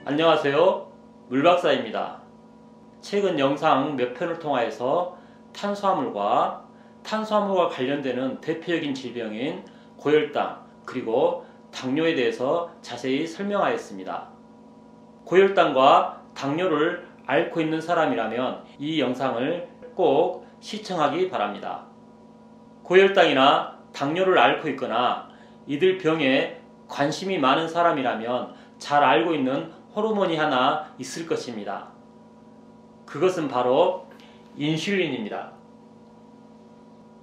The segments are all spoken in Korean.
안녕하세요. 물박사입니다. 최근 영상 몇 편을 통하여서 탄수화물과 관련되는 대표적인 질병인 고혈당 그리고 당뇨에 대해서 자세히 설명하였습니다. 고혈당과 당뇨를 앓고 있는 사람이라면 이 영상을 꼭 시청하기 바랍니다. 고혈당이나 당뇨를 앓고 있거나 이들 병에 관심이 많은 사람이라면 잘 알고 있는 호르몬이 하나 있을 것입니다. 그것은 바로 인슐린입니다.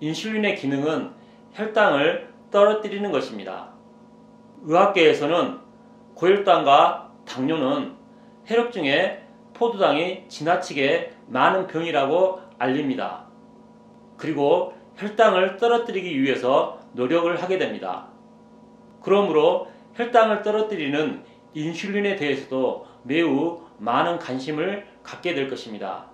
인슐린의 기능은 혈당을 떨어뜨리는 것입니다. 의학계에서는 고혈당과 당뇨는 혈액 중에 포도당이 지나치게 많은 병이라고 알립니다. 그리고 혈당을 떨어뜨리기 위해서 노력을 하게 됩니다. 그러므로 혈당을 떨어뜨리는 인슐린에 대해서도 매우 많은 관심을 갖게 될 것입니다.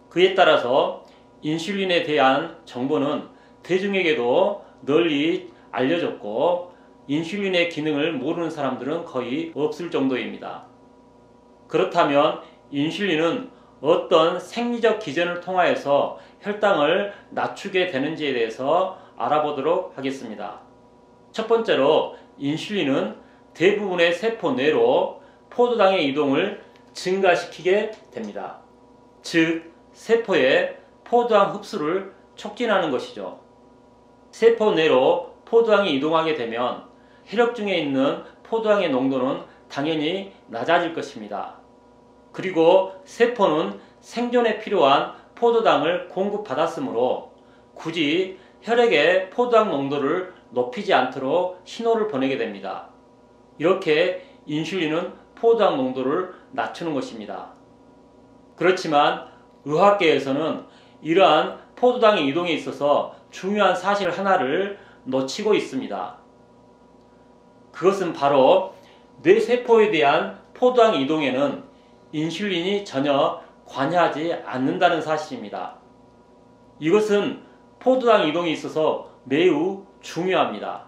그에 따라서 인슐린에 대한 정보는 대중에게도 널리 알려졌고 인슐린의 기능을 모르는 사람들은 거의 없을 정도입니다. 그렇다면 인슐린은 어떤 생리적 기전을 통하여서 혈당을 낮추게 되는지에 대해서 알아보도록 하겠습니다. 첫 번째로 인슐린은 대부분의 세포 내로 포도당의 이동을 증가시키게 됩니다. 즉, 세포의 포도당 흡수를 촉진하는 것이죠. 세포 내로 포도당이 이동하게 되면 혈액 중에 있는 포도당의 농도는 당연히 낮아질 것입니다. 그리고 세포는 생존에 필요한 포도당을 공급받았으므로 굳이 혈액의 포도당 농도를 높이지 않도록 신호를 보내게 됩니다. 이렇게 인슐린은 포도당 농도를 낮추는 것입니다. 그렇지만 의학계에서는 이러한 포도당의 이동에 있어서 중요한 사실 하나를 놓치고 있습니다. 그것은 바로 뇌세포에 대한 포도당 이동에는 인슐린이 전혀 관여하지 않는다는 사실입니다. 이것은 포도당 이동에 있어서 매우 중요합니다.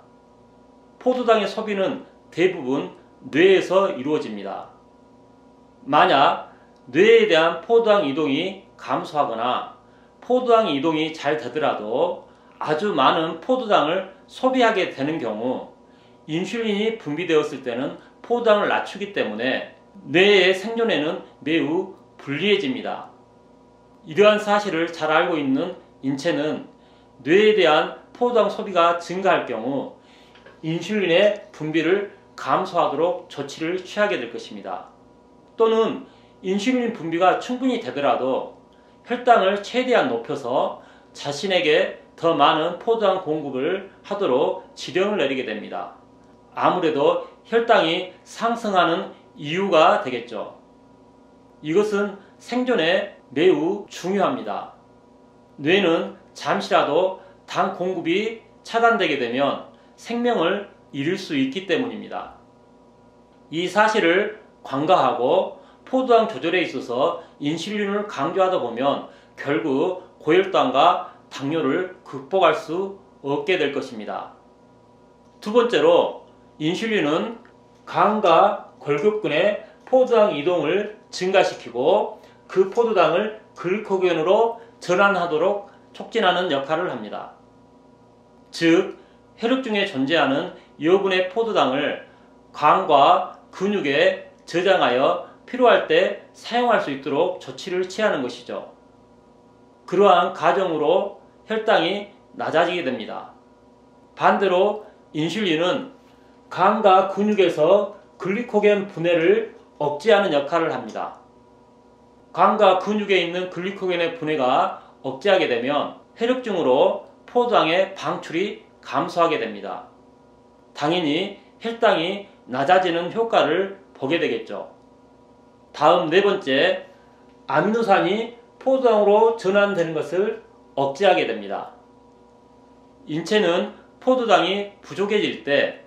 포도당의 소비는 대부분 뇌에서 이루어집니다. 만약 뇌에 대한 포도당 이동이 감소하거나 포도당 이동이 잘 되더라도 아주 많은 포도당을 소비하게 되는 경우 인슐린이 분비되었을 때는 포도당을 낮추기 때문에 뇌의 생존에는 매우 불리해집니다. 이러한 사실을 잘 알고 있는 인체는 뇌에 대한 포도당 소비가 증가할 경우 인슐린의 분비를 감소하도록 조치를 취하게 될 것입니다. 또는 인슐린 분비가 충분히 되더라도 혈당을 최대한 높여서 자신에게 더 많은 포도당 공급을 하도록 지령을 내리게 됩니다. 아무래도 혈당이 상승하는 이유가 되겠죠. 이것은 생존에 매우 중요합니다. 뇌는 잠시라도 당 공급이 차단되게 되면 생명을 잃을 수 있기 때문입니다. 이 사실을 관가하고 포도당 조절에 있어서 인슐린을 강조하다 보면 결국 고혈당과 당뇨를 극복할 수 없게 될 것입니다. 두 번째로 인슐린은 간과 골격근의 포도당 이동을 증가시키고 그 포도당을 글리코겐으로 전환하도록 촉진하는 역할을 합니다. 즉, 혈액 중에 존재하는 여분의 포도당을 간과 근육에 저장하여 필요할 때 사용할 수 있도록 조치를 취하는 것이죠. 그러한 과정으로 혈당이 낮아지게 됩니다. 반대로 인슐린은 간과 근육에서 글리코겐 분해를 억제하는 역할을 합니다. 간과 근육에 있는 글리코겐의 분해가 억제하게 되면 혈액 중으로 포도당의 방출이 감소하게 됩니다. 당연히 혈당이 낮아지는 효과를 보게 되겠죠. 다음 네 번째, 아미노산이 포도당으로 전환되는 것을 억제하게 됩니다. 인체는 포도당이 부족해질 때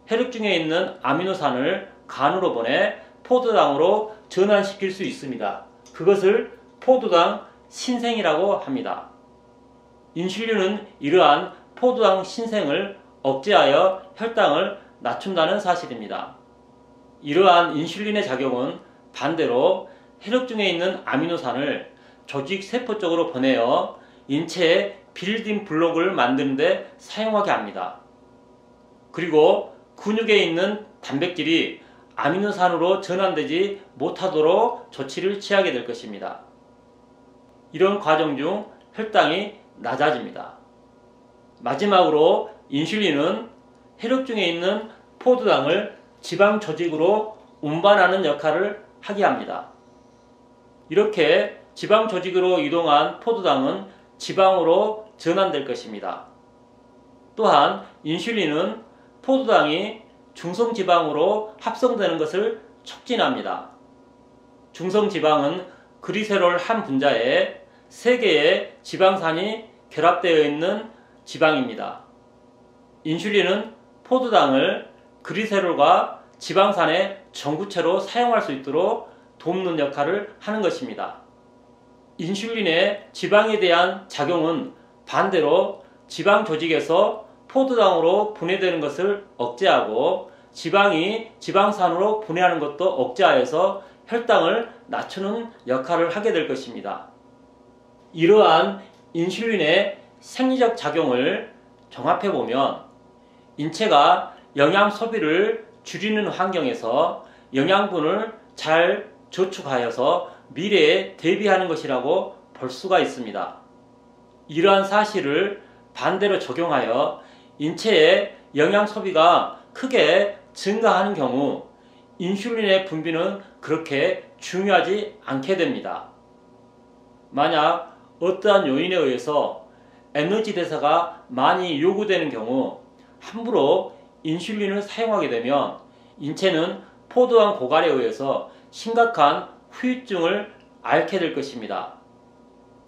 혈액 중에 있는 아미노산을 간으로 보내 포도당으로 전환시킬 수 있습니다. 그것을 포도당 신생이라고 합니다. 인슐린은 이러한 포도당 신생을 억제하여 혈당을 낮춘다는 사실입니다. 이러한 인슐린의 작용은 반대로 혈액 중에 있는 아미노산을 조직 세포 쪽으로 보내어 인체의 빌딩 블록을 만드는 데 사용하게 합니다. 그리고 근육에 있는 단백질이 아미노산으로 전환되지 못하도록 조치를 취하게 될 것입니다. 이런 과정 중 혈당이 낮아집니다. 마지막으로 인슐린은 혈액 중에 있는 포도당을 지방 조직으로 운반하는 역할을 하게 합니다. 이렇게 지방 조직으로 이동한 포도당은 지방으로 전환될 것입니다. 또한 인슐린은 포도당이 중성지방으로 합성되는 것을 촉진합니다. 중성지방은 그리세롤 한 분자에 3개의 지방산이 결합되어 있는 지방입니다. 인슐린은 포도당을 그리세롤과 지방산의 전구체로 사용할 수 있도록 돕는 역할을 하는 것입니다. 인슐린의 지방에 대한 작용은 반대로 지방 조직에서 포도당으로 분해되는 것을 억제하고 지방이 지방산으로 분해하는 것도 억제하여서 혈당을 낮추는 역할을 하게 될 것입니다. 이러한 인슐린의 생리적 작용을 종합해보면 인체가 영양 소비를 줄이는 환경에서 영양분을 잘 저축하여서 미래에 대비하는 것이라고 볼 수가 있습니다. 이러한 사실을 반대로 적용하여 인체의 영양 소비가 크게 증가하는 경우 인슐린의 분비는 그렇게 중요하지 않게 됩니다. 만약 어떠한 요인에 의해서 에너지 대사가 많이 요구되는 경우 함부로 인슐린을 사용하게 되면 인체는 포도당 고갈에 의해서 심각한 후유증을 앓게 될 것입니다.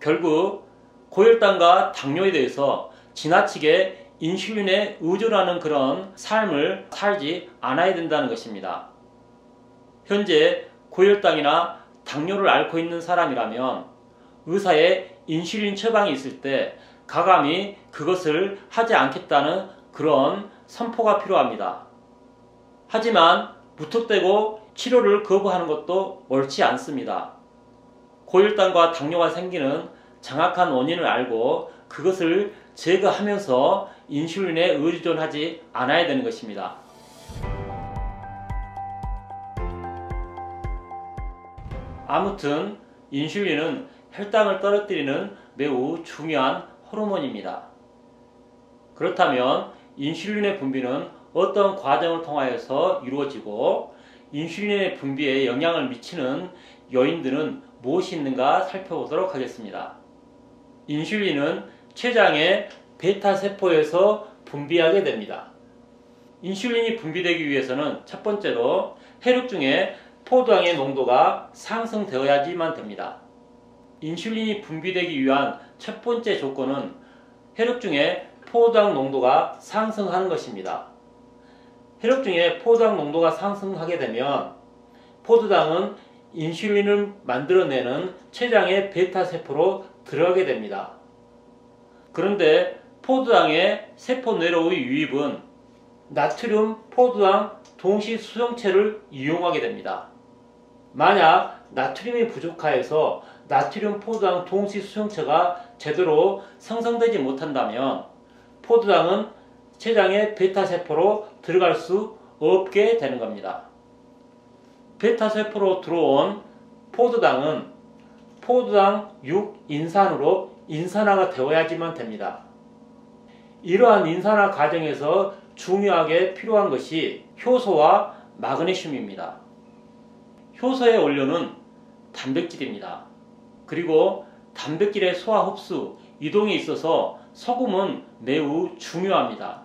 결국 고혈당과 당뇨에 대해서 지나치게 인슐린에 의존하는 그런 삶을 살지 않아야 된다는 것입니다. 현재 고혈당이나 당뇨를 앓고 있는 사람이라면 의사의 인슐린 처방이 있을 때 가감히 그것을 하지 않겠다는 그런 선포가 필요합니다. 하지만 무턱대고 치료를 거부하는 것도 옳지 않습니다. 고혈당과 당뇨가 생기는 정확한 원인을 알고 그것을 제거하면서 인슐린에 의존하지 않아야 되는 것입니다. 아무튼 인슐린은 혈당을 떨어뜨리는 매우 중요한 호르몬입니다. 그렇다면 인슐린의 분비는 어떤 과정을 통하여서 이루어지고 인슐린의 분비에 영향을 미치는 요인들은 무엇이 있는가 살펴보도록 하겠습니다. 인슐린은 췌장의 베타세포에서 분비하게 됩니다. 인슐린이 분비되기 위해서는 첫 번째로 혈액 중에 포도당의 농도가 상승되어야지만 됩니다. 인슐린이 분비되기 위한 첫 번째 조건은 혈액 중에 포도당 농도가 상승하는 것입니다. 혈액 중에 포도당 농도가 상승하게 되면 포도당은 인슐린을 만들어내는 췌장의 베타세포로 들어가게 됩니다. 그런데 포도당의 세포 내로의 유입은 나트륨 포도당 동시 수용체를 이용하게 됩니다. 만약 나트륨이 부족하여서 나트륨 포도당 동시 수용체가 제대로 생성되지 못한다면 포도당은 췌장의 베타세포로 들어갈 수 없게 되는 겁니다. 베타세포로 들어온 포도당은 포도당 6인산으로 인산화가 되어야지만 됩니다. 이러한 인산화 과정에서 중요하게 필요한 것이 효소와 마그네슘입니다. 효소의 원료는 단백질입니다. 그리고 단백질의 소화 흡수, 이동에 있어서 소금은 매우 중요합니다.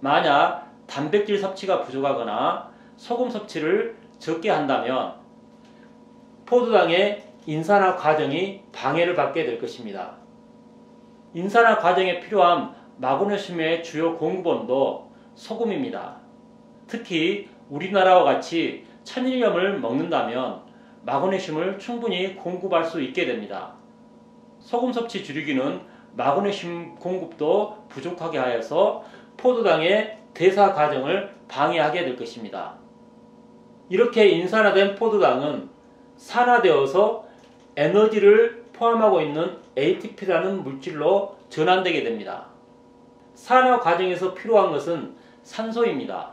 만약 단백질 섭취가 부족하거나 소금 섭취를 적게 한다면 포도당의 인산화 과정이 방해를 받게 될 것입니다. 인산화 과정에 필요한 마그네슘의 주요 공급원도 소금입니다. 특히 우리나라와 같이 천일염을 먹는다면 마그네슘을 충분히 공급할 수 있게 됩니다. 소금 섭취 줄이기는 마그네슘 공급도 부족하게 하여서 포도당의 대사 과정을 방해하게 될 것입니다. 이렇게 인산화된 포도당은 산화되어서 에너지를 포함하고 있는 ATP라는 물질로 전환되게 됩니다. 산화 과정에서 필요한 것은 산소입니다.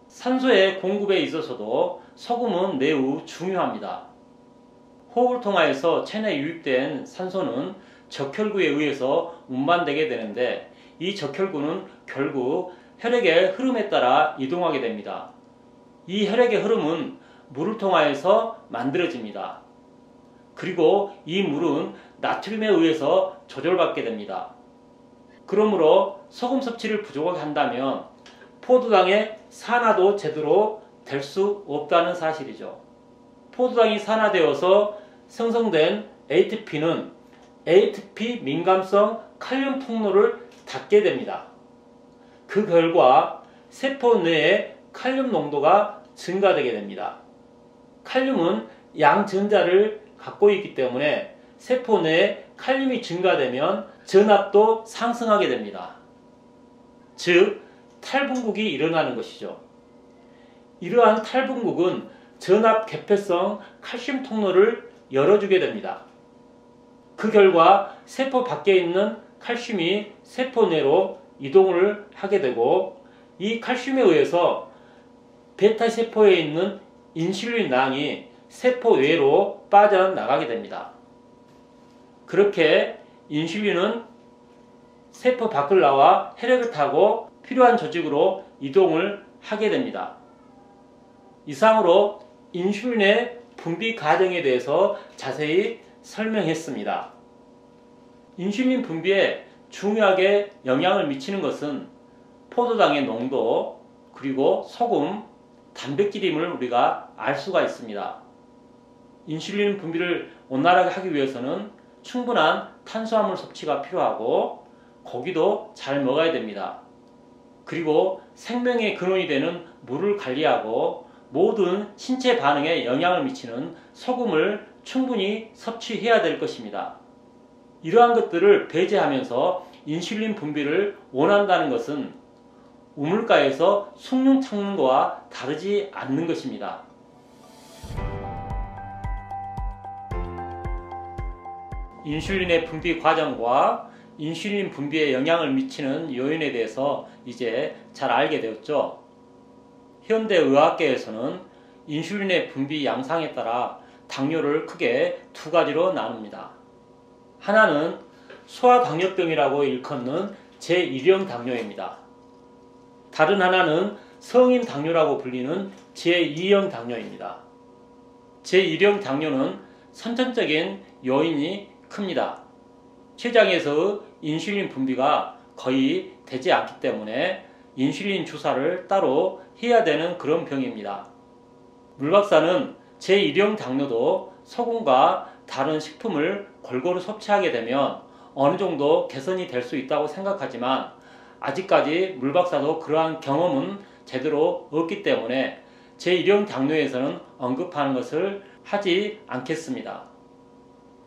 산소의 공급에 있어서도 소금은 매우 중요합니다. 호흡을 통하여서 체내에 유입된 산소는 적혈구에 의해서 운반되게 되는데, 이 적혈구는 결국 혈액의 흐름에 따라 이동하게 됩니다. 이 혈액의 흐름은 물을 통하여서 만들어집니다. 그리고 이 물은 나트륨에 의해서 조절받게 됩니다. 그러므로 소금 섭취를 부족하게 한다면 포도당의 산화도 제대로 될 수 없다는 사실이죠. 포도당이 산화되어서 생성된 ATP는 ATP 민감성 칼륨 통로를 닫게 됩니다. 그 결과 세포 내에 칼륨 농도가 증가되게 됩니다. 칼륨은 양전자를 갖고 있기 때문에 세포 내에 칼륨이 증가되면 전압도 상승하게 됩니다. 즉, 탈분국이 일어나는 것이죠. 이러한 탈분국은 전압 개폐성 칼슘 통로를 열어주게 됩니다. 그 결과 세포 밖에 있는 칼슘이 세포 내로 이동을 하게 되고, 이 칼슘에 의해서 베타세포에 있는 인슐린낭이 세포 외로 빠져나가게 됩니다. 그렇게 인슐린은 세포 밖을 나와 혈액을 타고 필요한 조직으로 이동을 하게 됩니다. 이상으로 인슐린의 분비 과정에 대해서 자세히 설명했습니다. 인슐린 분비에 중요하게 영향을 미치는 것은 포도당의 농도, 그리고 소금, 단백질임을 우리가 알 수가 있습니다. 인슐린 분비를 원활하게 하기 위해서는 충분한 탄수화물 섭취가 필요하고 고기도 잘 먹어야 됩니다. 그리고 생명의 근원이 되는 물을 관리하고 모든 신체 반응에 영향을 미치는 소금을 충분히 섭취해야 될 것입니다. 이러한 것들을 배제하면서 인슐린 분비를 원한다는 것은 우물가에서 숭늉 찾는 것과 다르지 않는 것입니다. 인슐린의 분비 과정과 인슐린 분비에 영향을 미치는 요인에 대해서 이제 잘 알게 되었죠. 현대 의학계에서는 인슐린의 분비 양상에 따라 당뇨를 크게 두 가지로 나눕니다. 하나는 소아당뇨병이라고 일컫는 제1형 당뇨입니다. 다른 하나는 성인 당뇨라고 불리는 제2형 당뇨입니다. 제1형 당뇨는 선천적인 요인이 큽니다. 췌장에서 인슐린 분비가 거의 되지 않기 때문에 인슐린 주사를 따로 해야 되는 그런 병입니다. 물 박사는 제1형 당뇨도 소금과 다른 식품을 골고루 섭취하게 되면 어느 정도 개선이 될 수 있다고 생각하지만, 아직까지 물 박사도 그러한 경험은 제대로 없기 때문에 제1형 당뇨에서는 언급하는 것을 하지 않겠습니다.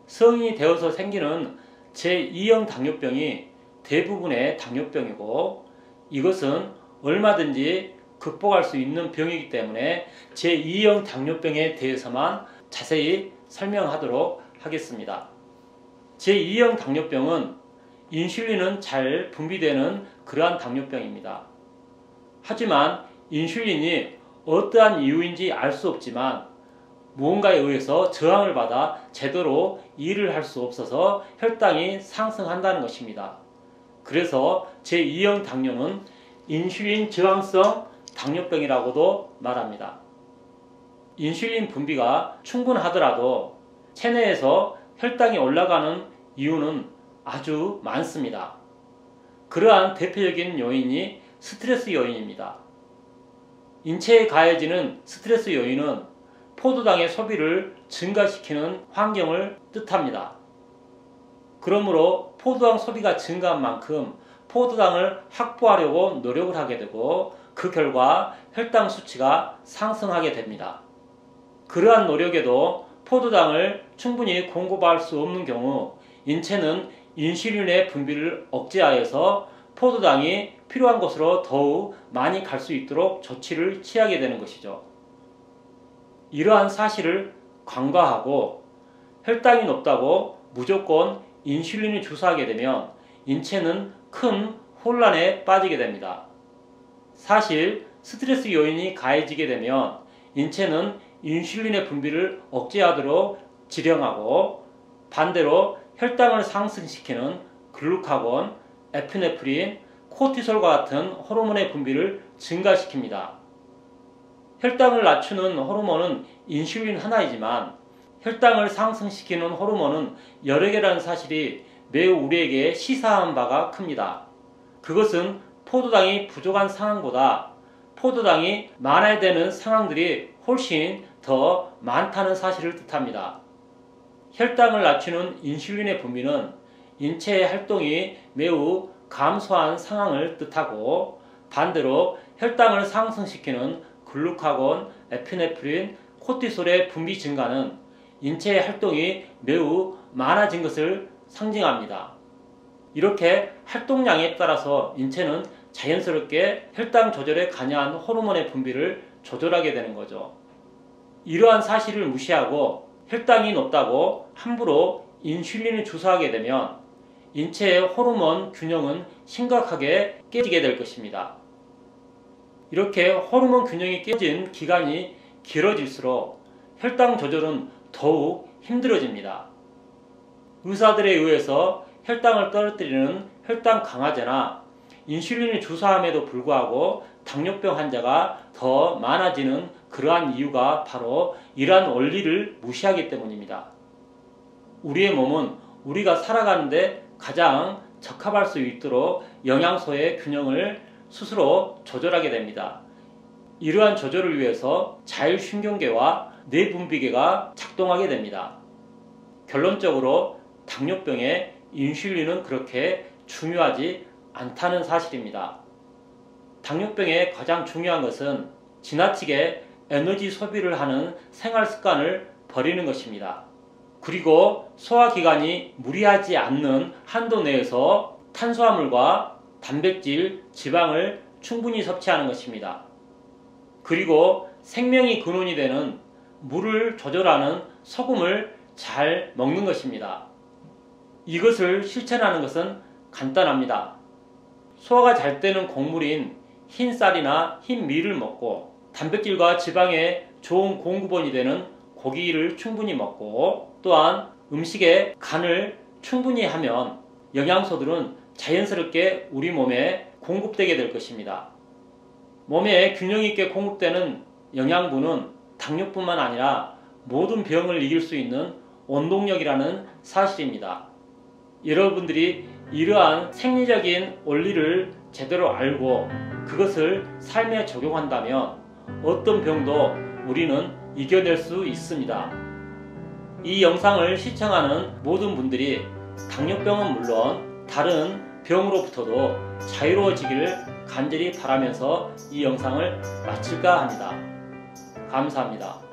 성인이 되어서 생기는 제2형 당뇨병이 대부분의 당뇨병이고, 이것은 얼마든지 극복할 수 있는 병이기 때문에 제2형 당뇨병에 대해서만 자세히 설명하도록 하겠습니다. 제2형 당뇨병은 인슐린은 잘 분비되는 그러한 당뇨병입니다. 하지만 인슐린이 어떠한 이유인지 알 수 없지만 무언가에 의해서 저항을 받아 제대로 일을 할 수 없어서 혈당이 상승한다는 것입니다. 그래서 제2형 당뇨는 인슐린 저항성 당뇨병이라고도 말합니다. 인슐린 분비가 충분하더라도 체내에서 혈당이 올라가는 이유는 아주 많습니다. 그러한 대표적인 요인이 스트레스 요인입니다. 인체에 가해지는 스트레스 요인은 포도당의 소비를 증가시키는 환경을 뜻합니다. 그러므로 포도당 소비가 증가한 만큼 포도당을 확보하려고 노력을 하게 되고, 그 결과 혈당 수치가 상승하게 됩니다. 그러한 노력에도 포도당을 충분히 공급할 수 없는 경우 인체는 인슐린의 분비를 억제하여서 포도당이 필요한 곳으로 더욱 많이 갈 수 있도록 조치를 취하게 되는 것이죠. 이러한 사실을 간과하고 혈당이 높다고 무조건 인슐린을 주사하게 되면 인체는 큰 혼란에 빠지게 됩니다. 사실 스트레스 요인이 가해지게 되면 인체는 인슐린의 분비를 억제하도록 지령하고 반대로 혈당을 상승시키는 글루카곤, 에피네프린, 코티솔과 같은 호르몬의 분비를 증가시킵니다. 혈당을 낮추는 호르몬은 인슐린 하나이지만 혈당을 상승시키는 호르몬은 여러 개라는 사실이 매우 우리에게 시사한 바가 큽니다. 그것은 포도당이 부족한 상황보다 포도당이 많아야 되는 상황들이 훨씬 더 많다는 사실을 뜻합니다. 혈당을 낮추는 인슐린의 분비는 인체의 활동이 매우 감소한 상황을 뜻하고 반대로 혈당을 상승시키는 글루카곤, 에피네프린, 코티솔의 분비 증가는 인체의 활동이 매우 많아진 것을 상징합니다. 이렇게 활동량에 따라서 인체는 자연스럽게 혈당 조절에 관여한 호르몬의 분비를 조절하게 되는 거죠. 이러한 사실을 무시하고 혈당이 높다고 함부로 인슐린을 주사하게 되면 인체의 호르몬 균형은 심각하게 깨지게 될 것입니다. 이렇게 호르몬 균형이 깨진 기간이 길어질수록 혈당 조절은 더욱 힘들어집니다. 의사들에 의해서 혈당을 떨어뜨리는 혈당 강화제나 인슐린을 주사함에도 불구하고 당뇨병 환자가 더 많아지는 그러한 이유가 바로 이러한 원리를 무시하기 때문입니다. 우리의 몸은 우리가 살아가는데 가장 적합할 수 있도록 영양소의 균형을 스스로 조절하게 됩니다. 이러한 조절을 위해서 자율신경계와 뇌분비계가 작동하게 됩니다. 결론적으로 당뇨병에 인슐린은 그렇게 중요하지 않다는 사실입니다. 당뇨병의 가장 중요한 것은 지나치게 에너지 소비를 하는 생활 습관을 버리는 것입니다. 그리고 소화기관이 무리하지 않는 한도 내에서 탄수화물과 단백질, 지방을 충분히 섭취하는 것입니다. 그리고 생명의 근원이 되는 물을 조절하는 소금을 잘 먹는 것입니다. 이것을 실천하는 것은 간단합니다. 소화가 잘 되는 곡물인 흰 쌀이나 흰 밀을 먹고 단백질과 지방의 좋은 공급원이 되는 고기를 충분히 먹고 또한 음식에 간을 충분히 하면 영양소들은 자연스럽게 우리 몸에 공급되게 될 것입니다. 몸에 균형 있게 공급되는 영양분은 당뇨뿐만 아니라 모든 병을 이길 수 있는 원동력이라는 사실입니다. 여러분들이 이러한 생리적인 원리를 제대로 알고 그것을 삶에 적용한다면 어떤 병도 우리는 이겨낼 수 있습니다. 이 영상을 시청하는 모든 분들이 당뇨병은 물론 다른 병으로부터도 자유로워지기를 간절히 바라면서 이 영상을 마칠까 합니다. 감사합니다.